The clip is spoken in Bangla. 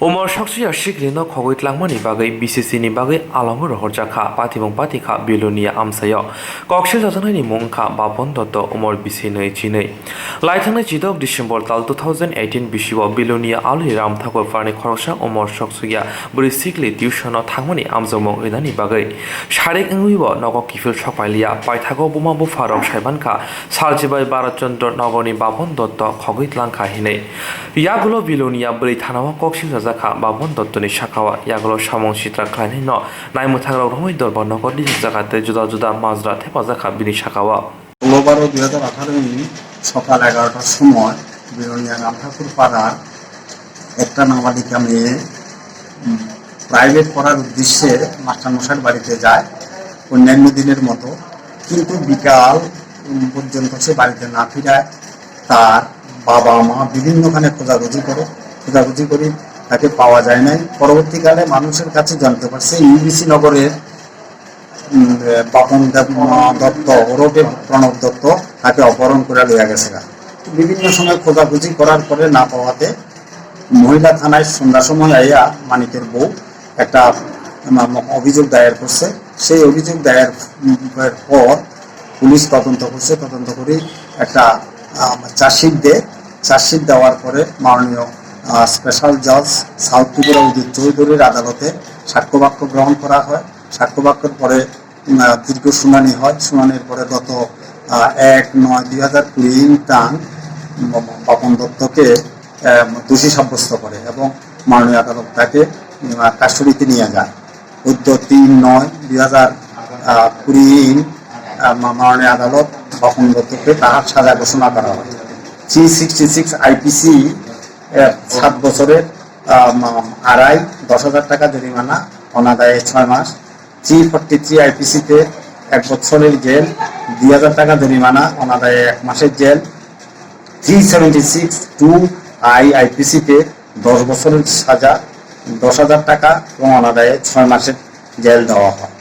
Umar Shaksuya Sikli no Khokmani Bagwi BCC ni Bagwi Alongo Dajakha Patikha Belonia Amchaio Kokshil Jatanani Mungkha Bapan Datta Umar BC nei chinei Laithangna 10 December 2018 BCO Belonia Ali Ram Thakor Farni Khoroksa Umar Shaksuya Bwri Sikli tuition Thangmani Amjomong Edani Bagwi Sharek Ngwibo Nogok Kifil Shokpailia Paithago Bumabu Farok Shaibanka Saljibai Barachandra Nogoni Bapan Datta Khokmani hinei Yagulo Belonia Bwri Thanawa Kokshil Dajakha Bapan Dattani Shakawa Yagulo Shamong Shitra Klaini no Naimuthagrok Rongoi Dorban Nogodi Jakate Juda Mazra Tepajakha Bini Shakawa মঙ্গলবার 2018 সকাল 11টার সময় বেলোনিয়া রামঠাকুর পাড়ার একটা নাবালিকা মেয়ে প্রাইভেট পড়ার উদ্দেশ্যে মাস্টারমশাইয়ের বাড়িতে যায় অন্যান্য দিনের মতো, কিন্তু বিকাল পর্যন্ত সে বাড়িতে না ফিরায় তার বাবা মা বিভিন্নখানে খোঁজাখুঁজি করে তাকে পাওয়া যায় নাই। পরবর্তীকালে মানুষের কাছে জানতে পারছে ইউবিসি নগরের বাপন দত্ত ওরফে প্রণব দত্ত তাকে অপহরণ করে লইয়া গেছে। বিভিন্ন সময় খোঁজাখুঁজি করার পরে না পাওয়াতে মহিলা থানায় সন্ধ্যার সময় আইয়া মানিকের বউ একটা অভিযোগ দায়ের করছে। সেই অভিযোগ দায়ের পর পুলিশ তদন্ত করে একটা চার্জশিট দেওয়ার পরে মাননীয় স্পেশাল জাজ সাউথ ত্রিপুরা উদিত চৌধুরীর আদালতে সাক্ষ্যবাক্য গ্রহণ করা হয়। সাক্ষ্যবাক্যের পরে দীর্ঘ শুনানি হয়। শুনানির পরে গত 1/9/2020 বাপন দত্তকে দোষী সাব্যস্ত করে এবং মাননীয় আদালত তাকে কাস্টডিতে নিয়ে যায়। 3/9/2020 মাননীয় আদালত বাপন দত্তকে তাহার সাজা ঘোষণা করা হয়। 366 IPC 7 বছরের আড়াই 10,000 টাকা জরিমানা, অনাদায়ে 6 মাস। 343 IPC-তে 1 বছরের জেল, 2,000 টাকা জরিমানা, অনাদায়ে 1 মাসের জেল। 376 IPC-তে 10 বছরের সাজা, 10,000 টাকা এবং অনাদায়ে 6 মাসের জেল দেওয়া হয়।